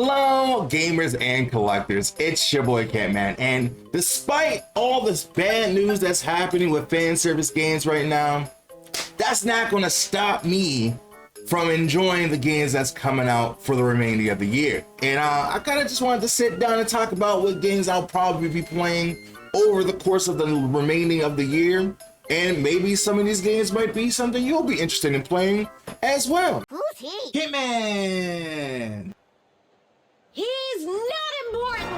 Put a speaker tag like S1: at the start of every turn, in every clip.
S1: Hello, gamers and collectors. It's your boy Kentman, and despite all this bad news that's happening with fan service games right now, that's not going to stop me from enjoying the games that's coming out for the remainder of the year. And I kind of just wanted to sit down and talk about what games I'll probably be playing over the course of the remaining of the year. And maybe some of these games might be something you'll be interested in playing as well.
S2: Who's he?
S1: Hitman!
S2: He's not important!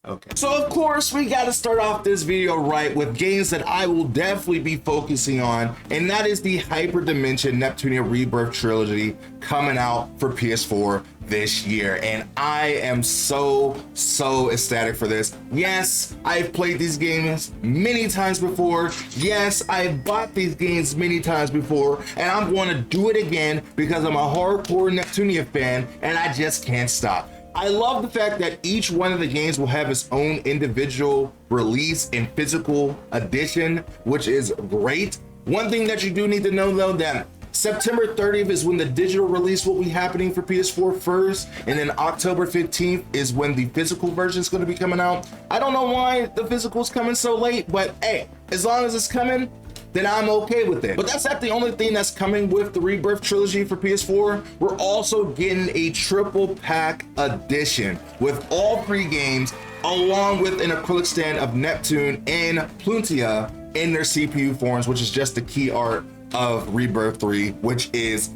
S1: Okay. So of course we got to start off this video right with games that I will definitely be focusing on, and that is the Hyperdimension Neptunia Rebirth trilogy coming out for PS4 this year, and I am so ecstatic for this. Yes, I've played these games many times before. Yes, I've bought these games many times before, and I'm going to do it again because I'm a hardcore Neptunia fan and I just can't stop. I love the fact that each one of the games will have its own individual release and physical edition, which is great. One thing that you do need to know though, that September 30th is when the digital release will be happening for PS4 first, and then October 15th is when the physical version is going to be coming out. I don't know why the physical is coming so late, but hey, as long as it's coming, then I'm okay with it. But that's not the only thing that's coming with the Rebirth trilogy for PS4. We're also getting a triple pack edition with all three games, along with an acrylic stand of Neptune and Pluntia in their CPU forms, which is just the key art of Rebirth 3, which is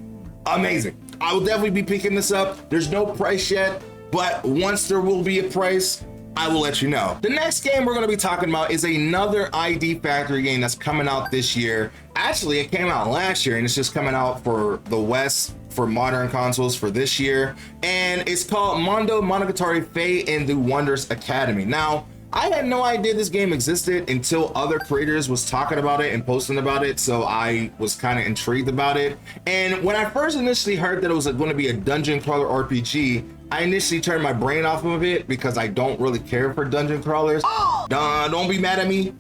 S1: amazing. I will definitely be picking this up. There's no price yet, but once there will be a price, I will let you know. The next game we're going to be talking about is another ID Factory game that's coming out this year. Actually, it came out last year and it's just coming out for the West for modern consoles for this year. And it's called Mondo Monogatari Fae and the Wondrous Academy. Now, I had no idea this game existed until other creators was talking about it and posting about it, so I was kind of intrigued about it. And when I first initially heard that it was going to be a dungeon crawler RPG, I initially turned my brain off of it because I don't really care for dungeon crawlers. Don't be mad at me.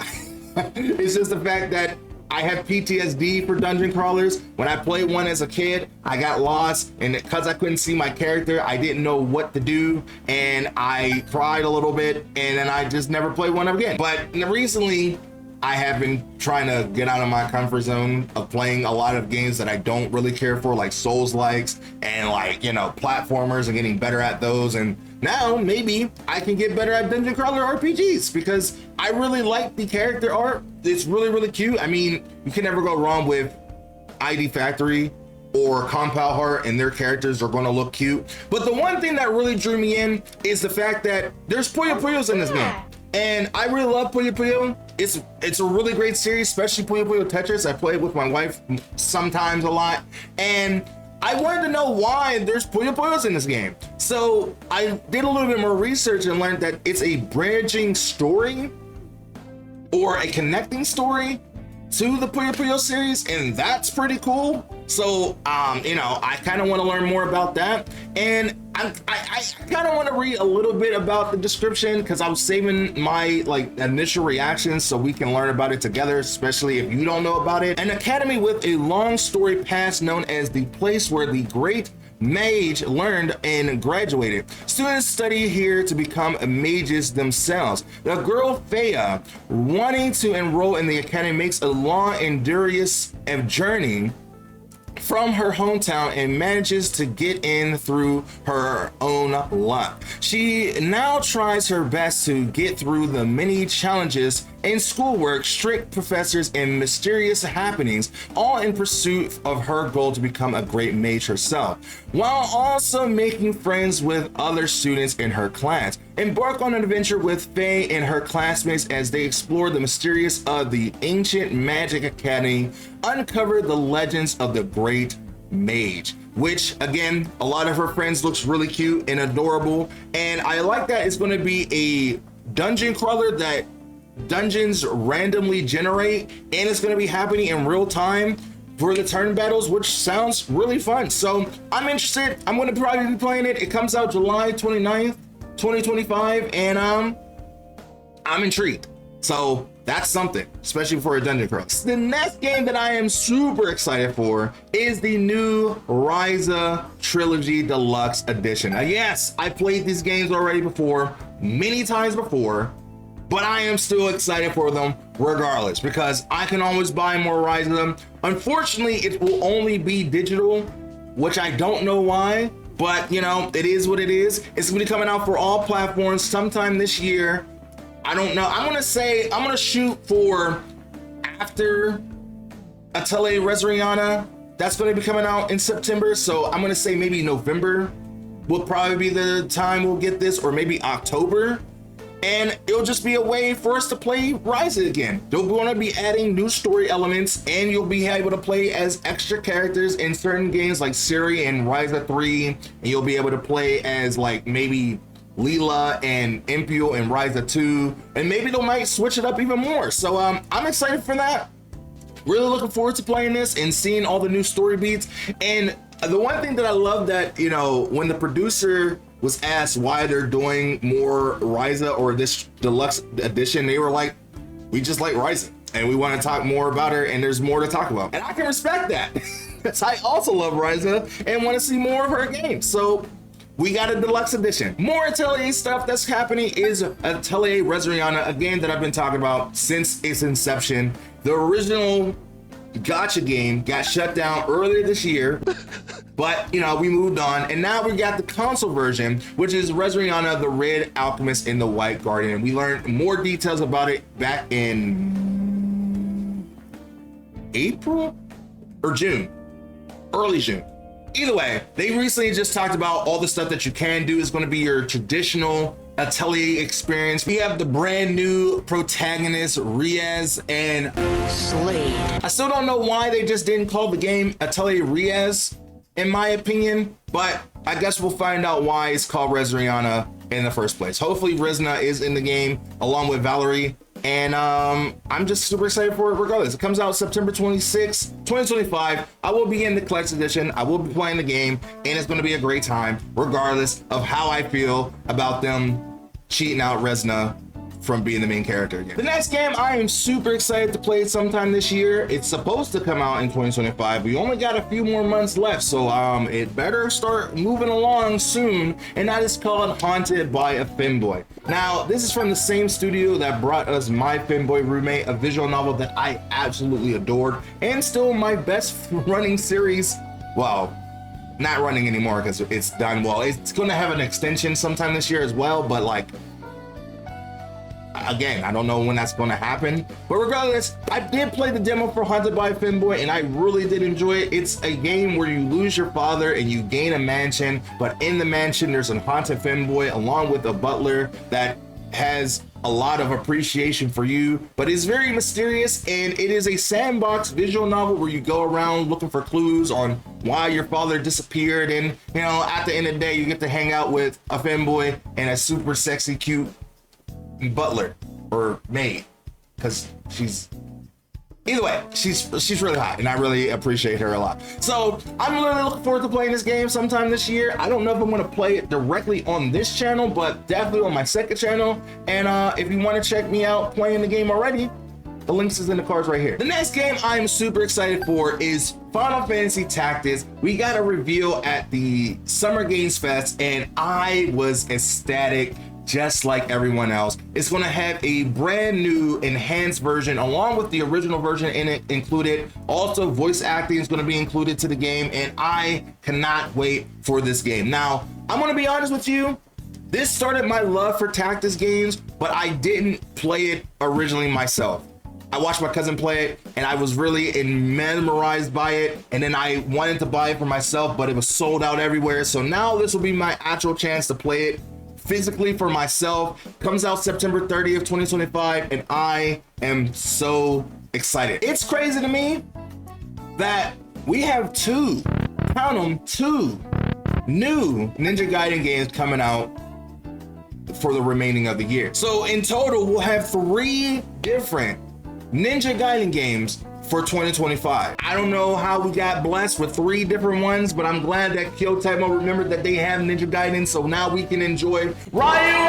S1: It's just the fact that I have PTSD for dungeon crawlers. When I played one as a kid, I got lost, and because I couldn't see my character, I didn't know what to do, and I cried a little bit, and then I just never played one again. But recently, I have been trying to get out of my comfort zone of playing a lot of games that I don't really care for, like Souls-likes and platformers, and getting better at those. And now maybe I can get better at dungeon crawler RPGs because I really like the character art. It's really cute. I mean, you can never go wrong with ID Factory or Compound Heart, and their characters are going to look cute. But the one thing that really drew me in is the fact that there's Puyo Puyos in this game. And I really love Puyo Puyo. It's a really great series, especially Puyo Puyo Tetris. I play it with my wife sometimes a lot. And I wanted to know why there's Puyo Puyos in this game. So I did a little bit more research and learned that it's a branching story or a connecting story to the Puyo Puyo series, and that's pretty cool. So I kind of want to learn more about that, and I kind of want to read a little bit about the description because I'm saving my initial reactions so we can learn about it together, especially if you don't know about it. An academy with a long story past known as the place where the great mage learned and graduated. Students study here to become mages themselves. The girl Fea, wanting to enroll in the academy, makes a long and arduous journey from her hometown and manages to get in through her own luck. She now tries her best to get through the many challenges in schoolwork, strict professors, and mysterious happenings, all in pursuit of her goal to become a great mage herself, while also making friends with other students in her class. Embark on an adventure with Faye and her classmates as they explore the mysterious of the ancient magic academy, uncover the legends of the great mage, which again, a lot of her friends looks really cute and adorable. And I like that it's going to be a dungeon crawler that dungeons randomly generate, and it's going to be happening in real time for the turn battles, which sounds really fun. So I'm interested. I'm going to probably be playing it. It comes out July 29th, 2025, and I'm intrigued. So that's something, especially for a dungeon crawl. The next game that I am super excited for is the new Rya Trilogy Deluxe Edition. Now, yes, I played these games already before, many times before, but I am still excited for them regardless, because I can always buy more Rya. Unfortunately, it will only be digital, which I don't know why, but you know, it is what it is. It's gonna be coming out for all platforms sometime this year. I don't know. I'm gonna shoot for after Attelier Resiana. That's gonna be coming out in September. So I'm gonna say maybe November will probably be the time we'll get this, or maybe October. And it'll just be a way for us to play Rya again. They're gonna be adding new story elements, and you'll be able to play as extra characters in certain games like Siri and Rya 3, and you'll be able to play as like maybe Leela and Impio and Rya 2, and maybe they might switch it up even more. So I'm excited for that. Really looking forward to playing this and seeing all the new story beats. And the one thing that I love that, you know, when the producer was asked why they're doing more Rya or this deluxe edition, they were like, we just like Rya and we want to talk more about her, and there's more to talk about. And I can respect that because I also love Rya and want to see more of her games. So we got a deluxe edition. More Atelier stuff that's happening is Attelier Resiana, a game that I've been talking about since its inception. The original gacha game got shut down earlier this year, but you know, we moved on, and now we got the console version, which is Resiana, the Red Alchemist and the White Guardian. We learned more details about it back in April or June, early June. Either way, they recently just talked about all the stuff that you can do is going to be your traditional Atelier experience. We have the brand new protagonist, Rya and Slade. I still don't know why they just didn't call the game Atelier Rya, in my opinion, but I guess we'll find out why it's called Resiana in the first place. Hopefully Resna is in the game along with Valerie, and I'm just super excited for it regardless. It comes out September 26, 2025. I will be in the collector's edition. I will be playing the game, and it's going to be a great time regardless of how I feel about them cheating out Resna from being the main character again. The next game I am super excited to play sometime this year. It's supposed to come out in 2025. We only got a few more months left, so it better start moving along soon, and that is called Haunted by a Finboy. Now, this is from the same studio that brought us My Finboy Roommate, a visual novel that I absolutely adored, and still my best running series. Well, not running anymore because it's done well. It's going to have an extension sometime this year as well, but like, again, I don't know when that's going to happen, but regardless, I did play the demo for Haunted by a Finboy, and I really did enjoy it. It's a game where you lose your father and you gain a mansion, but in the mansion there's a haunted Finboy along with a butler that has a lot of appreciation for you, but it's very mysterious, and it is a sandbox visual novel where you go around looking for clues on why your father disappeared, and you know, at the end of the day you get to hang out with a Finboy and a super sexy cute butler or maid, because she's, either way, she's really hot, and I really appreciate her a lot. So I'm really looking forward to playing this game sometime this year. I don't know if I'm going to play it directly on this channel, but definitely on my second channel. And if you want to check me out playing the game already, the links is in the cards right here. The next game I'm super excited for is Final Fantasy Tactics. We got a reveal at the Summer Games Fest, and I was ecstatic. Just like everyone else, it's going to have a brand new enhanced version along with the original version in it included. Also, voice acting is going to be included to the game, and I cannot wait for this game. Now, I'm going to be honest with you, this started my love for tactics games, but I didn't play it originally myself. I watched my cousin play it, and I was really mesmerized by it, and then I wanted to buy it for myself, but it was sold out everywhere. So now this will be my actual chance to play it physically for myself. Comes out September 30th, 2025, and I am so excited. It's crazy to me that we have two new Ninja Gaiden games coming out for the remaining of the year. So in total, we'll have 3 different Ninja Gaiden games for 2025. I don't know how we got blessed with 3 different ones, but I'm glad that Kyotaimo remembered that they have Ninja Gaiden, so now we can enjoy Rya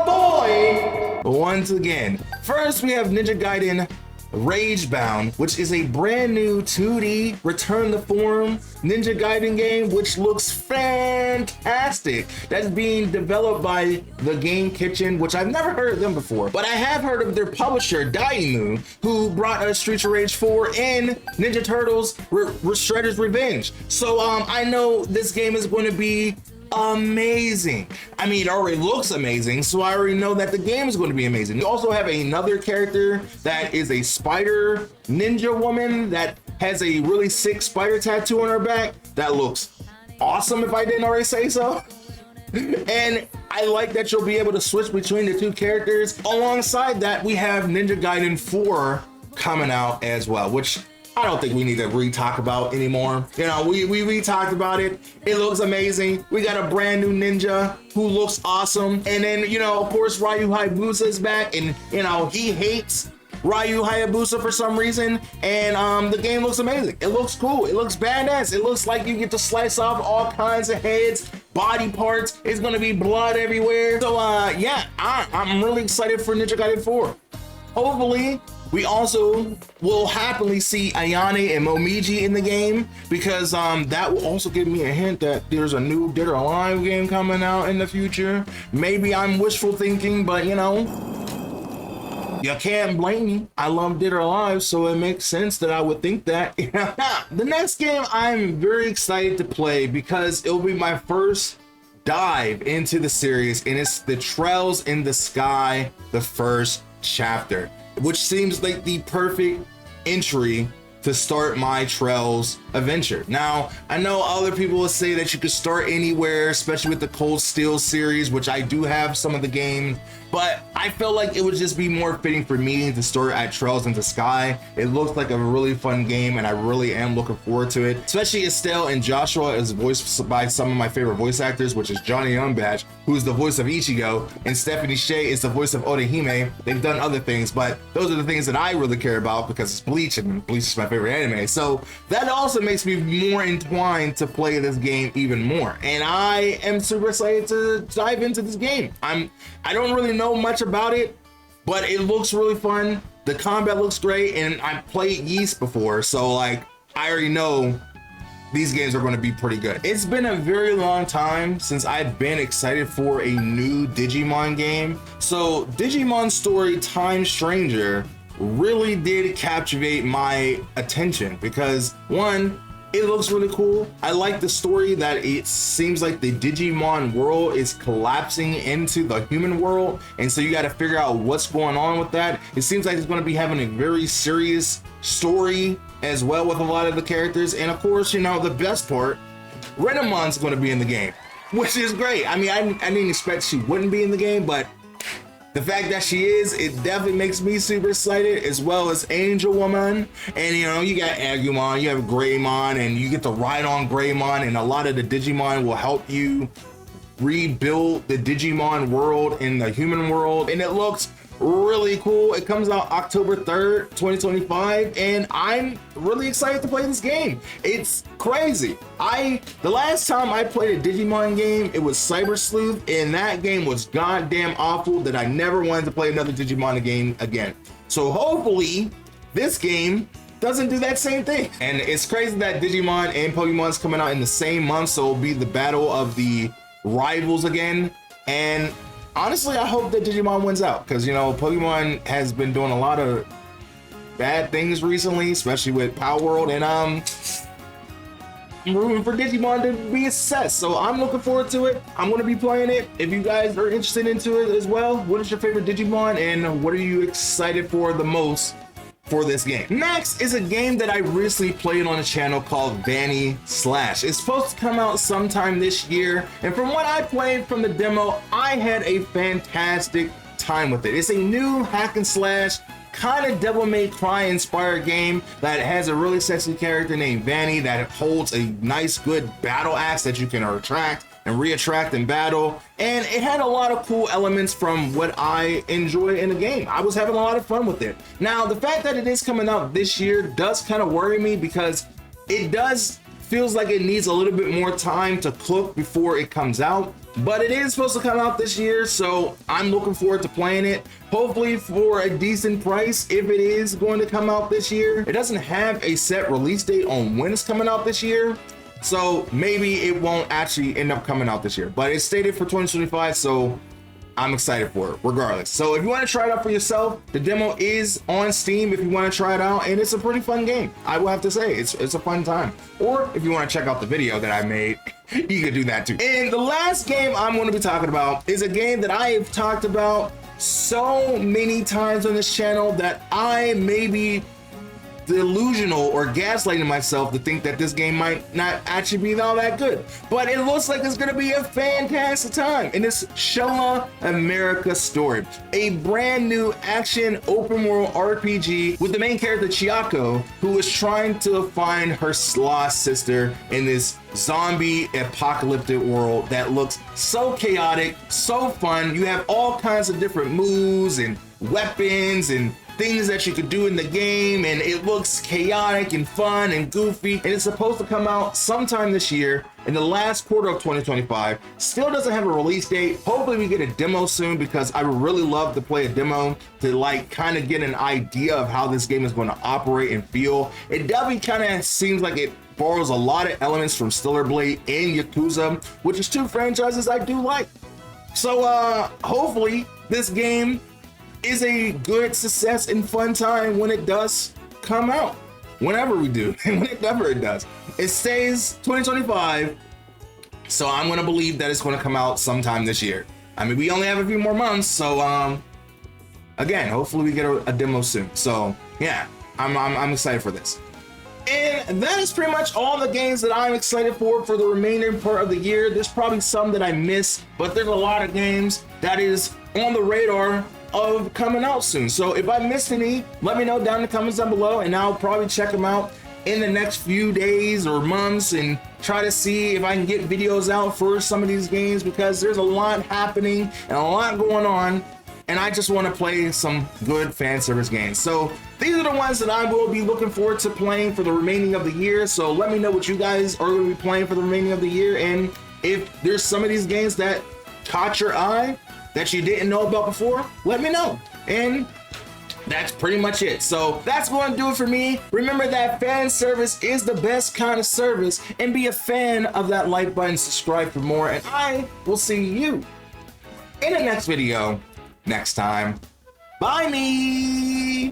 S1: Boy. once again. First, we have Ninja Gaiden Ragebound, which is a brand new 2D Return to Form Ninja Gaiden game, which looks fantastic. That's being developed by the Game Kitchen, which I've never heard of them before, but I have heard of their publisher, Daimu, who brought us Streets of Rage 4 and Ninja Turtles Shredder's Revenge. So I know this game is going to be amazing. I mean, it already looks amazing, so I already know that the game is going to be amazing. You also have another character that is a spider ninja woman that has a really sick spider tattoo on her back that looks awesome, if I didn't already say so. And I like that you'll be able to switch between the two characters. Alongside that, we have Ninja Gaiden 4 coming out as well, which I don't think we need to re-talk about anymore. You know, we talked about it. It looks amazing. We got a brand new ninja who looks awesome. And then, you know, of course, Ryu Hayabusa is back, and, you know, he hates Ryu Hayabusa for some reason. And the game looks amazing. It looks cool. It looks badass. It looks like you get to slice off all kinds of heads, body parts. It's going to be blood everywhere. So, yeah, I'm really excited for Ninja Gaiden 4. Hopefully, we also will happily see Ayane and Momiji in the game, because that will also give me a hint that there's a new Dead or Alive game coming out in the future. Maybe I'm wishful thinking, but you know, you can't blame me. I love Dead or Alive, so it makes sense that I would think that. The next game I'm very excited to play because it'll be my first dive into the series, and it's the Trails in the Sky, the first chapter, which seems like the perfect entry to start my Trails adventure. Now, I know other people will say that you could start anywhere, especially with the Cold Steel series, which I do have some of the games, but I felt like it would just be more fitting for me to start at Trails in the Sky. It looks like a really fun game, and I really am looking forward to it. Especially Estelle and Joshua is voiced by some of my favorite voice actors, which is Johnny Youngbatch, who's the voice of Ichigo, and Stephanie Shea is the voice of Orihime. They've done other things, but those are the things that I really care about because it's Bleach, and Bleach is my favorite anime. So that also makes me more entwined to play this game even more, and I am super excited to dive into this game. I don't really know much about it, but it looks really fun. The combat looks great, and I played Yeast before, so like I already know these games are going to be pretty good. It's been a very long time since I've been excited for a new Digimon game. So Digimon Story Time Stranger really did captivate my attention because, one, it looks really cool. I like the story that it seems like the Digimon world is collapsing into the human world, and so you got to figure out what's going on with that. It seems like it's going to be having a very serious story as well with a lot of the characters, and of course, you know, the best part, Renamon's going to be in the game, which is great. I mean, I didn't expect she wouldn't be in the game, but the fact that she is, it definitely makes me super excited, as well as Angel Woman. And you know, you got Agumon, you have Greymon, and you get to ride on Greymon, and a lot of the Digimon will help you rebuild the Digimon world in the human world, and it looks really cool. It comes out October 3rd, 2025, and I'm really excited to play this game. It's crazy. The last time I played a Digimon game, it was Cyber Sleuth, and that game was goddamn awful that I never wanted to play another Digimon game again. So hopefully this game doesn't do that same thing. And it's crazy that Digimon and Pokemon's coming out in the same month, so it'll be the battle of the rivals again. And honestly, I hope that Digimon wins out, because, you know, Pokemon has been doing a lot of bad things recently, especially with Power World, and I'm rooting for Digimon to be a success. So I'm looking forward to it. I'm going to be playing it. If you guys are interested into it as well, what is your favorite Digimon, and what are you excited for the most for this game? Next is a game that I recently played on the channel called Vanny Slash. It's supposed to come out sometime this year, and from what I played from the demo, I had a fantastic time with it. It's a new hack and slash, kind of Devil May Cry inspired game that has a really sexy character named Vanny that holds a nice good battle axe that you can retract and reattract in battle, and it had a lot of cool elements from what I enjoy in the game. I was having a lot of fun with it. Now, the fact that it is coming out this year does kind of worry me, because it does feels like it needs a little bit more time to cook before it comes out, but it is supposed to come out this year, so I'm looking forward to playing it, hopefully for a decent price if it is going to come out this year. It doesn't have a set release date on when it's coming out this year, so maybe it won't actually end up coming out this year, but it's stated for 2025, so I'm excited for it regardless. So if you want to try it out for yourself, the demo is on Steam if you want to try it out, and it's a pretty fun game. I will have to say it's a fun time. Or if you want to check out the video that I made, you can do that too. And the last game I'm going to be talking about is a game that I have talked about so many times on this channel that I may be delusional or gaslighting myself to think that this game might not actually be all that good, but it looks like it's going to be a fantastic time. And it's Showa America Story, a brand new action open world RPG with the main character Chiyako, who is trying to find her lost sister in this zombie apocalyptic world that looks so chaotic, so fun. You have all kinds of different moves and weapons and things that you could do in the game, and it looks chaotic and fun and goofy, and it's supposed to come out sometime this year in the last quarter of 2025. Still doesn't have a release date. Hopefully we get a demo soon, because I would really love to play a demo to like kind of get an idea of how this game is going to operate and feel. It definitely kind of seems like it borrows a lot of elements from Stellar Blade and Yakuza, which is two franchises I do like. So hopefully this game is a good success and fun time when it does come out, whenever we do, whenever it does. It says 2025, so I'm gonna believe that it's gonna come out sometime this year. I mean, we only have a few more months, so again, hopefully we get a demo soon. So yeah, I'm excited for this. And that is pretty much all the games that I'm excited for the remaining part of the year. There's probably some that I missed, but there's a lot of games that is on the radar of coming out soon. So if I missed any, let me know down in the comments down below, and I'll probably check them out in the next few days or months and try to see if I can get videos out for some of these games, because there's a lot happening and a lot going on, and I just want to play some good fan service games. So these are the ones that I will be looking forward to playing for the remaining of the year. So let me know what you guys are going to be playing for the remaining of the year, and if there's some of these games that caught your eye that you didn't know about before, let me know. And that's pretty much it. So that's going to do it for me. Remember that fan service is the best kind of service, and be a fan of that like button, subscribe for more, and I will see you in the next video next time. Bye me.